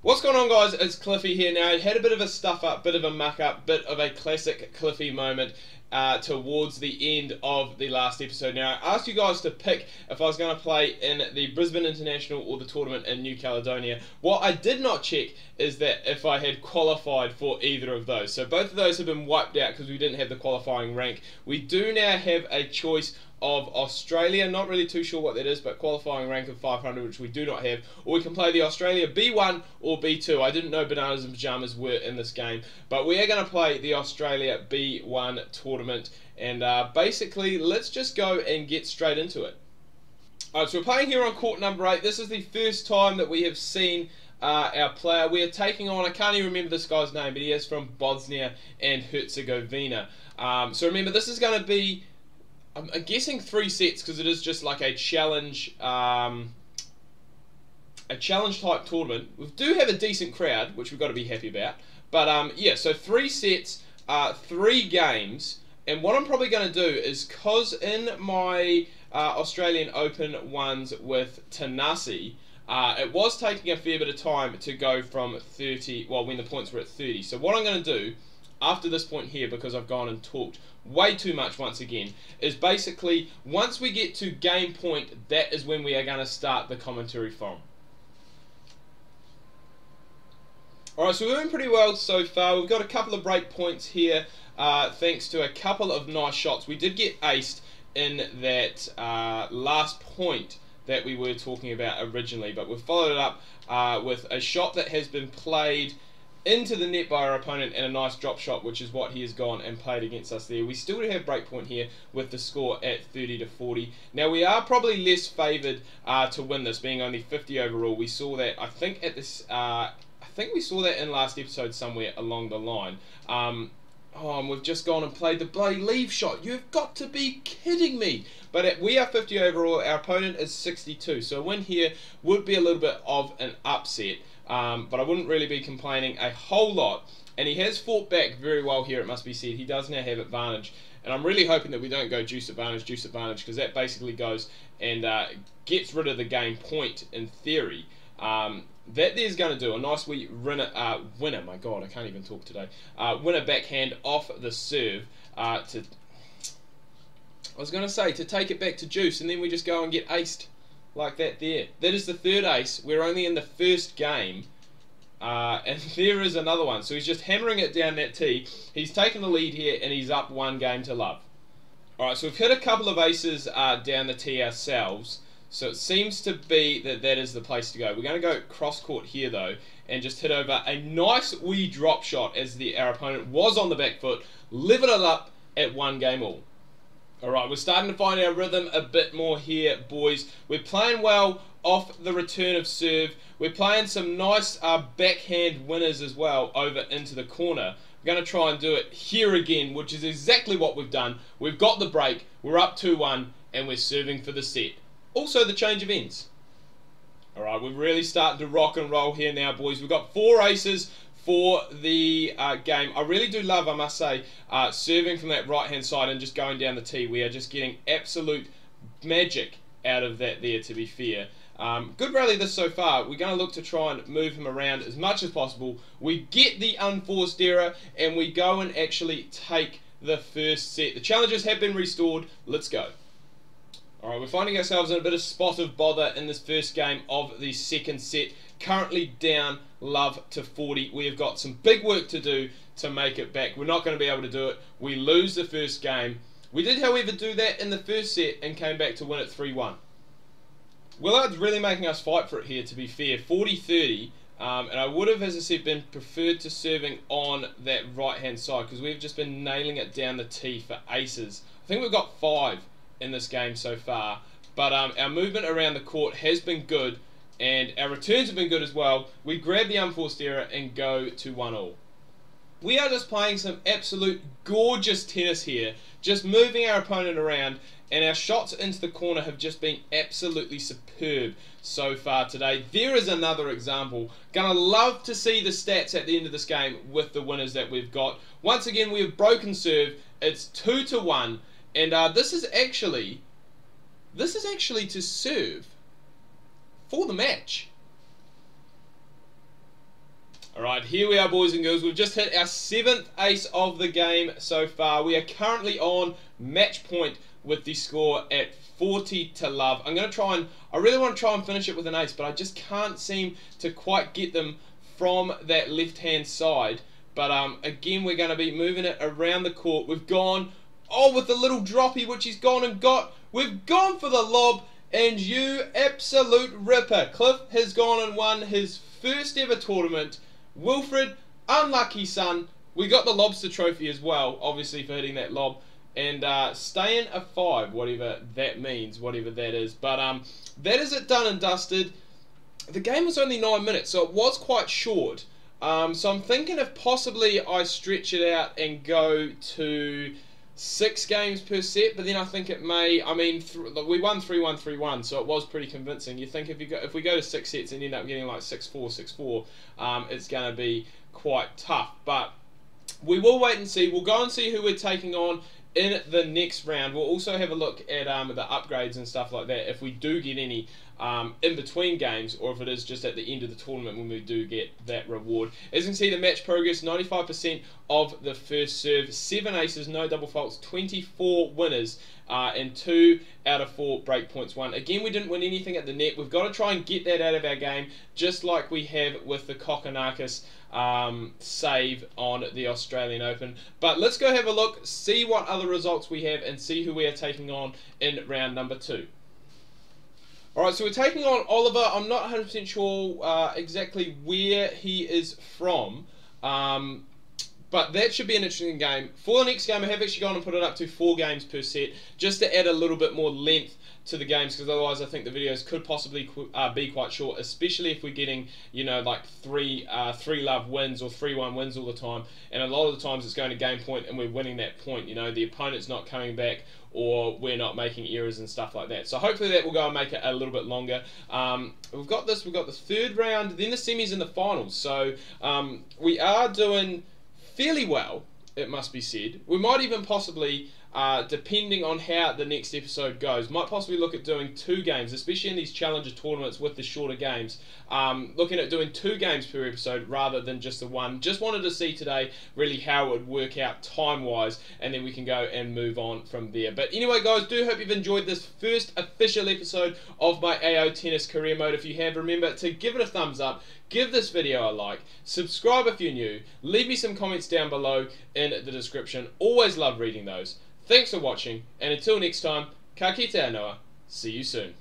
What's going on, guys? It's Cliffy here. Now, I had a bit of a stuff up, bit of a muck up, bit of a classic Cliffy moment towards the end of the last episode. Now, I asked you guys to pick if I was going to play in the Brisbane International or the tournament in New Caledonia. What I did not check is that if I had qualified for either of those. So both of those have been wiped out because we didn't have the qualifying rank. We do now have a choice of Australia, not really too sure what that is, but qualifying rank of 500, which we do not have, or we can play the Australia B1 or B2. I didn't know Bananas and Pajamas were in this game, but we are going to play the Australia B1 tournament, and basically let's just go and get straight into it. Alright, so we're playing here on court number 8. This is the first time that we have seen our player. We are taking on, I can't even remember this guy's name, but he is from Bosnia and Herzegovina. So remember, this is going to be, I'm guessing 3 sets because it is just like a challenge type tournament. We do have a decent crowd, which we've got to be happy about. But yeah, so 3 sets, 3 games. And what I'm probably going to do is, because in my Australian Open ones with Tanasi, it was taking a fair bit of time to go from 30, well, when the points were at 30. So what I'm going to do after this point here, because I've gone and talked way too much once again, is basically once we get to game point, that is when we are going to start the commentary from. Alright, so we're doing pretty well so far. We've got a couple of break points here, thanks to a couple of nice shots. We did get aced in that last point that we were talking about originally, but we've followed it up with a shot that has been played into the net by our opponent and a nice drop shot, which is what he has gone and played against us there. We still do have breakpoint here with the score at 30 to 40. Now, we are probably less favoured to win this, being only 50 overall. We saw that, I think, at this, I think we saw that in last episode somewhere along the line. Oh, and we've just gone and played the bloody leave shot. You've got to be kidding me. But we are 50 overall. Our opponent is 62. So a win here would be a little bit of an upset. But I wouldn't really be complaining a whole lot. And he has fought back very well here, it must be said. He does now have advantage. And I'm really hoping that we don't go juice advantage, because that basically goes and gets rid of the game point in theory. That there's going to do a nice wee winner, my god, I can't even talk today. Winner backhand off the serve to, I was going to say, to take it back to juice, and then we just go and get aced like that there. That is the third ace. We're only in the first game. And there is another one. So he's just hammering it down that tee. He's taken the lead here, and he's up 1 game to love. Alright, so we've hit a couple of aces down the tee ourselves. So it seems to be that that is the place to go. We're going to go cross court here, though, and just hit over a nice wee drop shot as our opponent was on the back foot. Level it up at 1 game all. Alright, we're starting to find our rhythm a bit more here, boys. We're playing well off the return of serve. We're playing some nice backhand winners as well over into the corner. We're going to try and do it here again, which is exactly what we've done. We've got the break, we're up 2-1, and we're serving for the set. Also the change of ends. Alright, we're really starting to rock and roll here now, boys. We've got 4 aces for the game. I really do love, I must say, serving from that right hand side and just going down the tee. We are just getting absolute magic out of that there, to be fair. Good rally this so far. We're going to look to try and move him around as much as possible. We get the unforced error and we go and actually take the first set. The challenges have been restored. Let's go. Alright, we're finding ourselves in a bit of spot of bother in this first game of the second set. Currently down love to 40. We have got some big work to do to make it back. We're not going to be able to do it. We lose the first game. We did, however, do that in the first set and came back to win it 3-1. Willard's really making us fight for it here, to be fair. 40-30. And I would have, as I said, been preferred to serving on that right-hand side because we've just been nailing it down the tee for aces. I think we've got 5 in this game so far. But our movement around the court has been good. And our returns have been good as well. We grab the unforced error and go to 1-all. We are just playing some absolute gorgeous tennis here. Just moving our opponent around. And our shots into the corner have just been absolutely superb so far today. There is another example. Gonna love to see the stats at the end of this game with the winners that we've got. Once again, we have broken serve. It's 2-1. And this is actually to serve for the match. Alright, here we are, boys and girls. We've just hit our 7th ace of the game so far. We are currently on match point with the score at 40 to love. I really want to try and finish it with an ace, but I just can't seem to quite get them from that left-hand side. But again, we're going to be moving it around the court. We've gone, with the little droppy, which he's gone and got. We've gone for the lob, and you absolute ripper. Cliff has gone and won his first ever tournament. Wilfred, unlucky son. We got the lobster trophy as well, obviously, for hitting that lob. And staying a 5, whatever that means, whatever that is. But that is it done and dusted. The game was only 9 minutes, so it was quite short. So I'm thinking if possibly I stretch it out and go to 6 games per set, but then I think it may, we won 3-1, 3-1, so it was pretty convincing. You think if we go to 6 sets and end up getting like 6-4, 6-4, it's going to be quite tough. But we will wait and see. We'll go and see who we're taking on in the next round. We'll also have a look at the upgrades and stuff like that, if we do get any in between games, or if it is just at the end of the tournament when we do get that reward. As you can see, the match progress, 95% of the first serve, 7 aces, no double faults, 24 winners, and 2 out of 4 break points won. Again, we didn't win anything at the net. We've got to try and get that out of our game, just like we have with the Kokkinakis save on the Australian Open. But let's go have a look, see what other results we have, and see who we are taking on in round number 2. Alright, so we're taking on Oliver. I'm not 100% sure exactly where he is from, but that should be an interesting game. For the next game, I have actually gone and put it up to 4 games per set, just to add a little bit more length to the games, because otherwise I think the videos could possibly be quite short, especially if we're getting, you know, like 3-love wins or 3-1 wins all the time, and a lot of the times it's going to game point and we're winning that point, you know, the opponent's not coming back or we're not making errors and stuff like that. So hopefully that will go and make it a little bit longer. We've got the 3rd round, then the semis and the finals, so we are doing fairly well, it must be said. We might even possibly, depending on how the next episode goes, might possibly look at doing 2 games, especially in these challenger tournaments with the shorter games. Looking at doing 2 games per episode rather than just the 1. Just wanted to see today really how it would work out time-wise, and then we can go and move on from there. But anyway, guys, do hope you've enjoyed this first official episode of my AO Tennis Career Mode. If you have, remember to give it a thumbs up, give this video a like, subscribe if you're new, leave me some comments down below in the description. Always love reading those. Thanks for watching, and until next time, ka kite anō. See you soon.